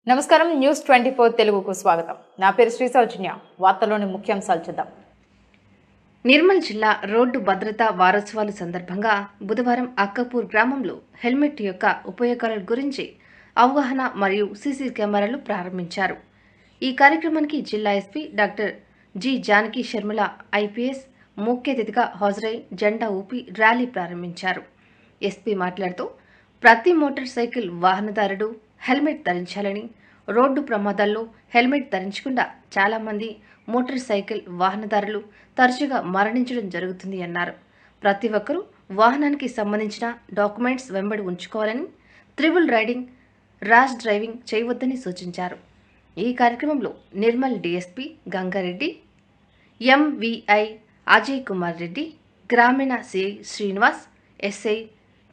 నమస్కారం న్యూస్ 24 తెలుగుకు స్వాగతం. నా పేరు శ్రీ సౌజన్య. వార్తల్లోని ముఖ్యాంశాలు చూద్దాం. నిర్మల్ జిల్లా రోడ్డు భద్రతా వారోత్సవాల సందర్భంగా బుధవారం అక్కపూర్ గ్రామంలో హెల్మెట్ యొక్క ఉపయోగాల గురించి అవగాహన మరియు సీసీ కెమెరాలు ప్రారంభించారు. ఈ కార్యక్రమానికి జిల్లా SP doctor G Janaki Sharmila IPS ముఖ్య అతిథిగా హాజరై జెండా ఊపి ర్యాలీ ప్రారంభించారు. ఎస్పీ మాట్లాడుతూ ప్రతి మోటార్ సైకిల్ వాహనదారుడు హెల్మెట్ ధరించాలని, రోడ్డు ప్రమాదాల్లో హెల్మెట్ ధరించకుండా చాలామంది మోటార్ సైకిల్ వాహనదారులు తరచుగా మరణించడం జరుగుతుంది అన్నారు. ప్రతి ఒక్కరూ వాహనానికి సంబంధించిన డాక్యుమెంట్స్ వెంబడి ఉంచుకోవాలని, త్రిబుల్ రైడింగ్, ర్యాష్ డ్రైవింగ్ చేయవద్దని సూచించారు. ఈ కార్యక్రమంలో నిర్మల్ డీఎస్పీ గంగారెడ్డి, ఎంవీఐ అజయ్ కుమార్ రెడ్డి, గ్రామీణ CI Srinivas, SI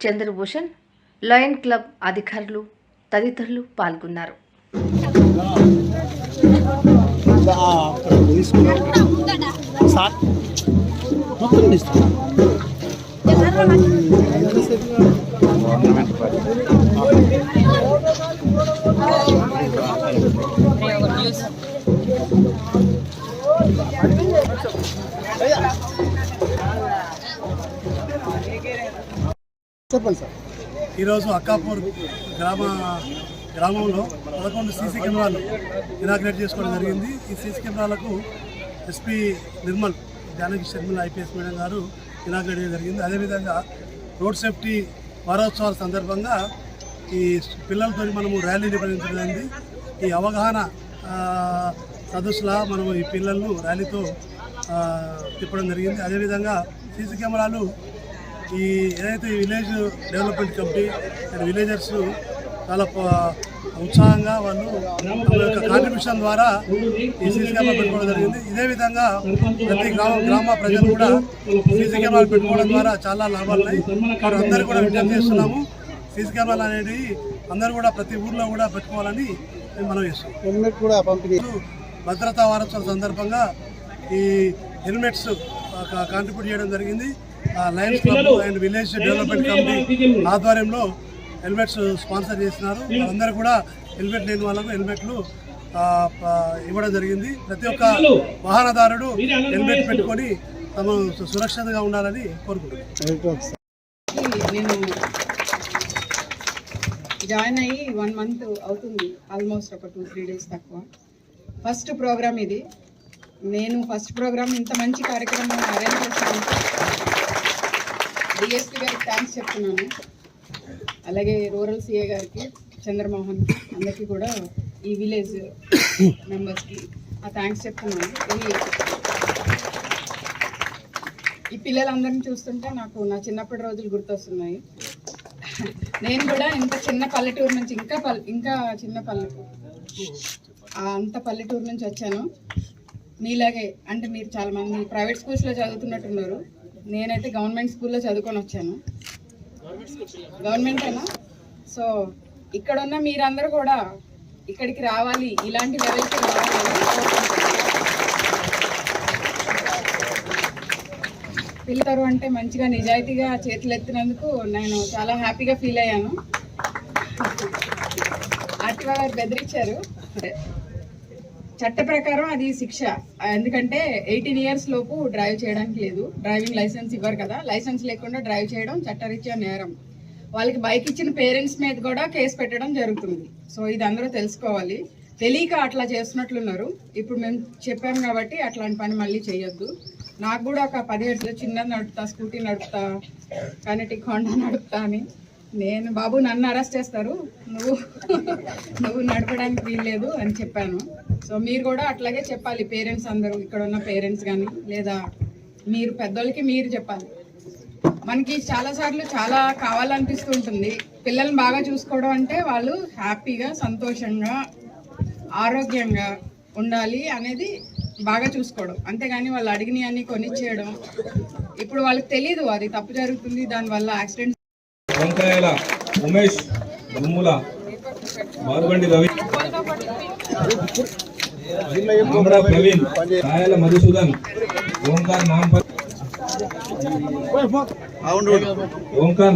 Chandrabhushan, lion club అధికారులు తదితరులు పాల్గొన్నారు. చెప్పండి సార్. ఈరోజు అక్కాపూర్ గ్రామంలో 11 సీసీ కెమెరాలు ఇనాగ్రేట్ చేసుకోవడం జరిగింది. ఈ సీసీ కెమెరాలకు SP Nirmal Janaki Sharmila IPS madam garu inaugurate చేయడం జరిగింది. అదేవిధంగా రోడ్ సేఫ్టీ వారోత్సవాల సందర్భంగా ఈ పిల్లలతో మనము ర్యాలీ నిర్వహించడం జరిగింది. ఈ అవగాహన సదస్సులా మనము ఈ పిల్లలను ర్యాలీతో తిప్పడం జరిగింది. అదేవిధంగా సీసీ కెమెరాలు ఈ ఏదైతే village development committee and villagers చాలా ఉత్సాహంగా వాళ్ళు వాళ్ళ యొక్క కాంట్రిబ్యూషన్ ద్వారా ఈ సీసీ కెమెరా పెట్టుకోవడం జరిగింది. ఇదే విధంగా ప్రతి గ్రామ ప్రజలు కూడా సీసీ కెమెరాలు పెట్టుకోవడం ద్వారా చాలా లాభాలు ఉన్నాయి. వారు అందరూ కూడా విజ్ఞప్తి చేస్తున్నాము. సీసీ కెమెరాలు అనేది అందరూ కూడా ప్రతి ఊర్లో కూడా పెట్టుకోవాలని మనం చేస్తాం. హెల్మెట్ కూడా పంపిణీ భద్రతా వారోత్సవాల సందర్భంగా ఈ హెల్మెట్స్ కాంట్రిబ్యూట్ చేయడం జరిగింది. Lions club and village development committee ఆధ్వర్యంలో హెల్మెట్స్ స్పాన్సర్ చేస్తున్నారు. అందరూ కూడా హెల్మెట్ లేని వాళ్ళకు హెల్మెట్లు ఇవ్వడం జరిగింది. ప్రతి ఒక్క వాహనదారుడు హెల్మెట్ పెట్టుకొని తమ సురక్షితంగా ఉండాలని కోరుకుంటున్నాను. నేను జాయిన్ అయ్యి 1 మంత్ అవుతుంది, ఆల్మోస్ట్ ఒక 2-3 డేస్ తక్కువ. ఫస్ట్ ప్రోగ్రామ్ ఇది. నేను ఫస్ట్ ప్రోగ్రామ్ ఇంత మంచి కార్యక్రమం అరేంజ్ చేస్తాను. డిఎస్పీ గారికి థ్యాంక్స్ చెప్తున్నాను. అలాగే రూరల్ సిఏ గారికి, చంద్రమోహన్, అందరికీ కూడా ఈ విలేజ్ మెంబర్స్కి థ్యాంక్స్ చెప్తున్నాను. ఈ పిల్లలందరినీ చూస్తుంటే నాకు నా చిన్నప్పటి రోజులు గుర్తొస్తున్నాయి. నేను కూడా ఇంత చిన్న పల్లెటూరు నుంచి ఇంకా చిన్న పల్లెటూరు అంత పల్లెటూరు నుంచి వచ్చాను. మీలాగే అంటే మీరు చాలామంది ప్రైవేట్ స్కూల్స్లో చదువుతున్నట్టున్నారు. నేనైతే గవర్నమెంట్ స్కూల్లో చదువుకొని వచ్చాను. గవర్నమెంట్ అయినా సో ఇక్కడ ఉన్న మీరందరూ కూడా ఇక్కడికి రావాలి, ఇలాంటి లెవెల్కి రావాలి. పిల్లలు అంటే మంచిగా నిజాయితీగా చేతులు ఎత్తినందుకు నేను చాలా హ్యాపీగా ఫీల్ అయ్యాను. అట్లా బెదిరించారు. చట్ట ప్రకారం అది శిక్ష. ఎందుకంటే 18 ఇయర్స్ లోపు డ్రైవ్ చేయడానికి లేదు. డ్రైవింగ్ లైసెన్స్ ఇవ్వరు కదా. లైసెన్స్ లేకుండా డ్రైవ్ చేయడం చట్టరీత్యా నేరం. వాళ్ళకి బైక్ ఇచ్చిన పేరెంట్స్ మీద కూడా కేసు పెట్టడం జరుగుతుంది. సో ఇది అందరూ తెలుసుకోవాలి. తెలియక అట్లా చేస్తున్నట్లున్నారు. ఇప్పుడు మేము చెప్పాము కాబట్టి అట్లాంటి పని మళ్ళీ చేయొద్దు. నాకు కూడా ఒక 17 చిన్నది నడుపుతా, స్కూటీ నడుపుతా, కనెటిక్ హోండా నడుపుతా అని. నేను బాబు నన్ను అరెస్ట్ చేస్తారు, నువ్వు నడపడానికి వీల్లేదు అని చెప్పాను. సో మీరు కూడా అట్లాగే చెప్పాలి. పేరెంట్స్ అందరూ, ఇక్కడ ఉన్న పేరెంట్స్ కానీ లేదా మీరు పెద్దోళ్ళకి మీరు చెప్పాలి. మనకి చాలాసార్లు చాలా కావాలనిపిస్తూ ఉంటుంది. పిల్లల్ని బాగా చూసుకోవడం అంటే వాళ్ళు హ్యాపీగా, సంతోషంగా, ఆరోగ్యంగా ఉండాలి అనేది బాగా చూసుకోవడం. అంతేగాని వాళ్ళు అడిగినవి అన్నీ కొనిచ్చేయడం. ఇప్పుడు వాళ్ళకి తెలీదు అది తప్పు జరుగుతుంది, దానివల్ల యాక్సిడెంట్స్. వంకాయల ఉమేష్, గుమ్ముల మార్బండి రవి, ఆమ్రా ప్రవీణ్, కాయల మధుసూదన్, ఓంకార్ నాంపల్, ఓంకార్